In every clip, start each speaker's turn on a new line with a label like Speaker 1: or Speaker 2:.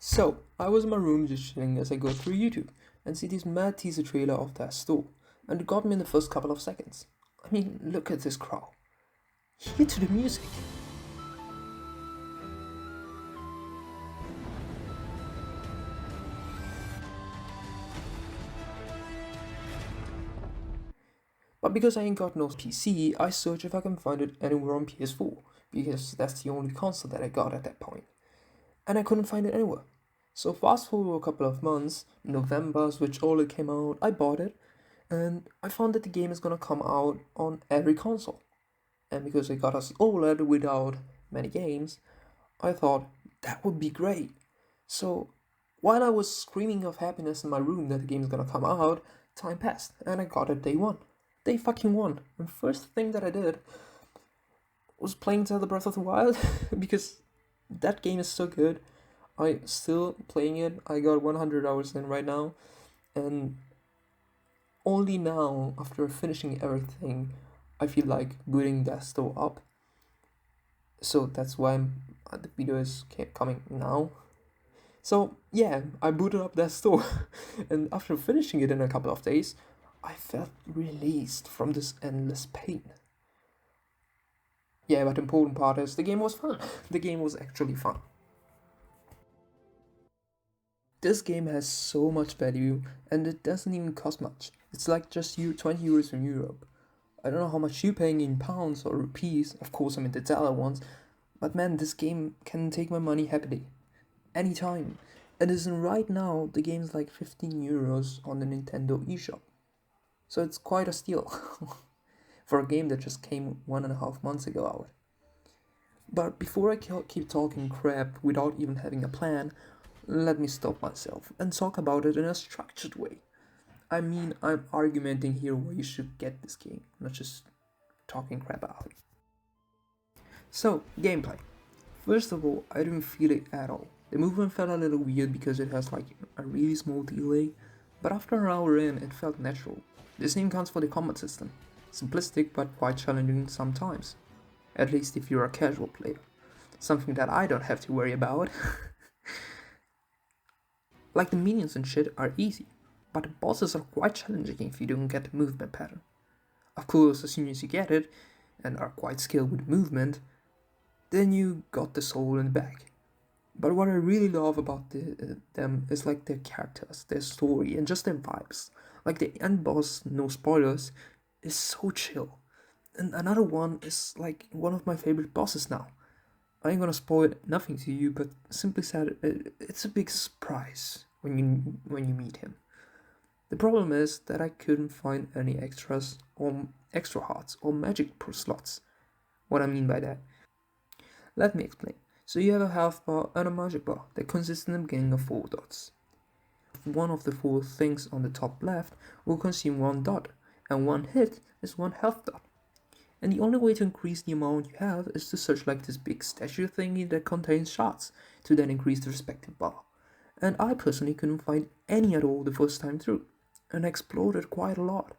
Speaker 1: So, I was in my room just chilling as I go through YouTube and see this mad teaser trailer of that store, and it got me in the first couple of seconds. I mean, look at this crowd. Hear to the music. But because I ain't got no PC, I search if I can find it anywhere on PS4, because that's the only console that I got at that point. And I couldn't find it anywhere. So fast forward a couple of months, November, Switch OLED came out, I bought it, and I found that the game is gonna come out on every console. And because I got us OLED without many games, I thought that would be great. So while I was screaming of happiness in my room that the game is gonna come out, time passed and I got it day one. Day fucking one. And first thing that I did was playing Zelda Breath of the Wild because that game is so good. I still playing it. I got 100 hours in right now, and only now after finishing everything, I feel like booting that store up. So that's why the video is coming now. So yeah, I booted up that store, and after finishing it in a couple of days, I felt released from this endless pain. Yeah, but the important part is the game was fun. The game was actually fun. This game has so much value and it doesn't even cost much. It's like just 20 euros in Europe. I don't know how much you're paying in pounds or rupees, of course I'm in the dollar ones, but man, this game can take my money happily. Anytime. And isn't right now, the game's like 15 euros on the Nintendo eShop. So it's quite a steal for a game that just came 1.5 months ago out. But before I keep talking crap without even having a plan, let me stop myself and talk about it in a structured way. I mean, I'm argumenting here why you should get this game, not just talking crap about it. So, gameplay. First of all, I didn't feel it at all. The movement felt a little weird because it has like a really small delay, but after an hour in, it felt natural. The same counts for the combat system. Simplistic but quite challenging sometimes. At least if you're a casual player. Something that I don't have to worry about. Like the minions and shit are easy, but the bosses are quite challenging if you don't get the movement pattern. Of course, as soon as you get it, and are quite skilled with movement, then you got the soul in the bag. But what I really love about them is like their characters, their story, and just their vibes. Like the end boss, no spoilers, is so chill. And another one is like one of my favorite bosses now. I ain't gonna spoil nothing to you, but simply said, it's a big surprise when you meet him. The problem is that I couldn't find any extras or extra hearts or magic slots. What I mean by that? Let me explain. So you have a health bar and a magic bar that consists in the beginning of 4 dots. One of the 4 things on the top left will consume 1 dot, and 1 hit is 1 health dot. And the only way to increase the amount you have is to search like this big statue thingy that contains shards to then increase the respective bar. And I personally couldn't find any at all the first time through, and I explored it quite a lot.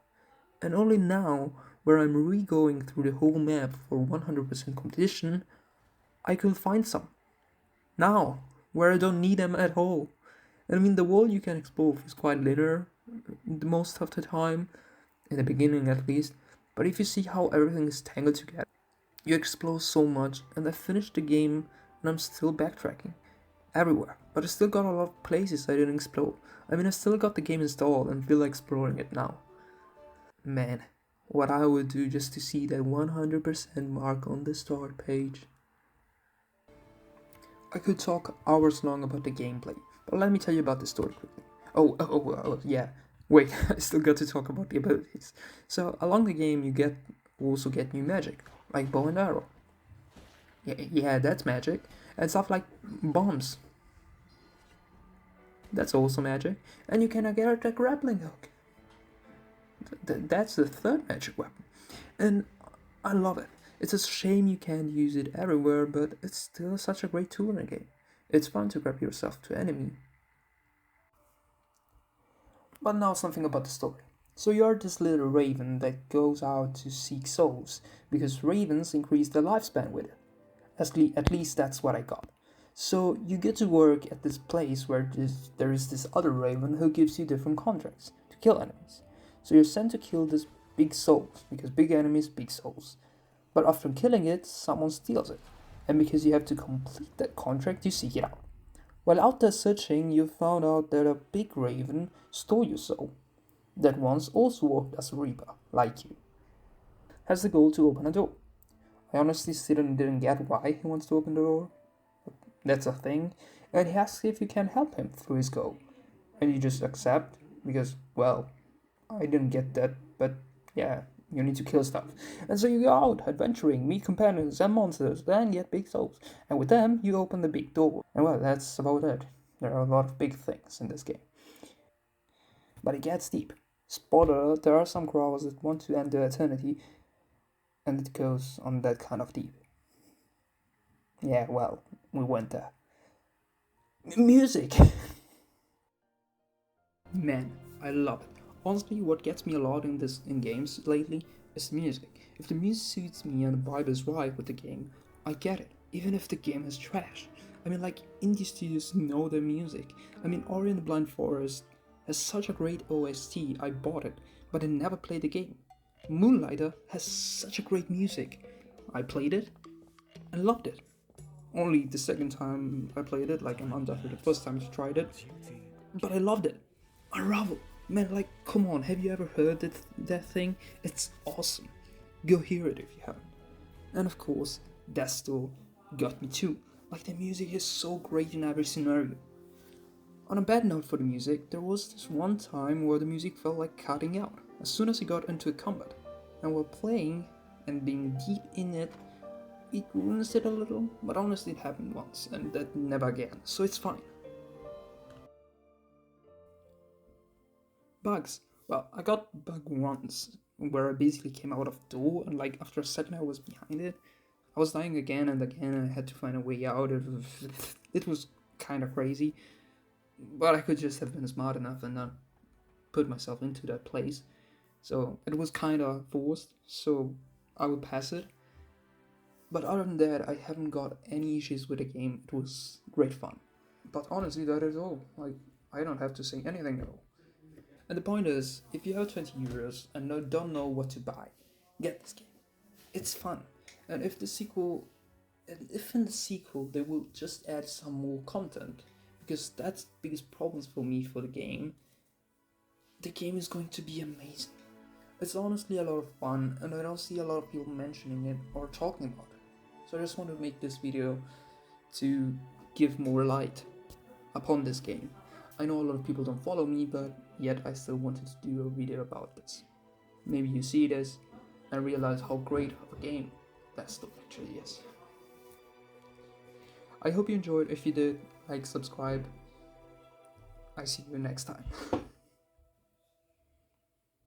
Speaker 1: And only now, where I'm re-going through the whole map for 100% completion, I could find some. Now, where I don't need them at all. And I mean, the world you can explore is quite linear the most of the time, in the beginning at least, but if you see how everything is tangled together, you explore so much, and I finished the game and I'm still backtracking everywhere, but I still got a lot of places I didn't explore. I mean, I still got the game installed and feel like exploring it now. Man, what I would do just to see that 100% mark on the start page. I could talk hours long about the gameplay, but let me tell you about the story quickly. Yeah. Wait, I still got to talk about the abilities. So along the game, you also get new magic, like bow and arrow. Yeah, that's magic, and stuff like bombs. That's also magic, and you can get a grappling hook. That's the third magic weapon, and I love it. It's a shame you can't use it everywhere, but it's still such a great tool in the game. It's fun to grab yourself to enemy. But now something about the story. So you're this little raven that goes out to seek souls, because ravens increase their lifespan with it. At least that's what I got. So you get to work at this place where there is this other raven who gives you different contracts to kill enemies. So you're sent to kill this big souls, because big enemies, big souls. But after killing it, someone steals it. And because you have to complete that contract, you seek it out. While out there searching, you found out that a big raven stole your soul, that once also worked as a reaper, like you. Has the goal to open a door. I honestly still didn't get why he wants to open the door. That's a thing. And he asks if you can help him through his goal. And you just accept, because, well, I didn't get that, but yeah, you need to kill stuff. And so you go out, adventuring, meet companions and monsters, then get big souls. And with them, you open the big door. And well, that's about it. There are a lot of big things in this game. But it gets deep. Spoiler alert, there are some crawlers that want to end their eternity, and it goes on that kind of deep. Yeah, well, we went there. Music! Man, I love it. Honestly, what gets me a lot in games lately is music. If the music suits me and the vibe is right with the game, I get it, even if the game is trash. I mean, like, indie studios know their music. I mean, Ori and the Blind Forest has such a great OST, I bought it, but I never played the game. Moonlighter has such a great music. I played it and loved it. Only the second time I played it, like I'm undoubtedly the first time I tried it, but I loved it. Unravel, man, like, come on, have you ever heard that thing? It's awesome. Go hear it if you haven't. And of course, Desto got me too. Like, the music is so great in every scenario. On a bad note for the music, there was this one time where the music felt like cutting out as soon as I got into a combat. And while playing and being deep in it ruins it a little, but honestly it happened once and that never again, so it's fine. Bugs. Well, I got bug once, where I basically came out of the door and like after a second I was behind it. I was dying again and again and I had to find a way out. It was kind of crazy, but I could just have been smart enough and not put myself into that place. So it was kind of forced, so I would pass it. But other than that, I haven't got any issues with the game. It was great fun. But honestly, that is all. Like, I don't have to say anything at all. And the point is, if you have 20 euros and don't know what to buy, get this game. It's fun. And if in the sequel they will just add some more content, because that's the biggest problems for me for the game is going to be amazing. It's honestly a lot of fun, and I don't see a lot of people mentioning it or talking about it. So I just want to make this video to give more light upon this game. I know a lot of people don't follow me, but yet I still wanted to do a video about this. Maybe you see this and realize how great of a game that stuff actually is. I hope you enjoyed. If you did, like, subscribe. I see you next time.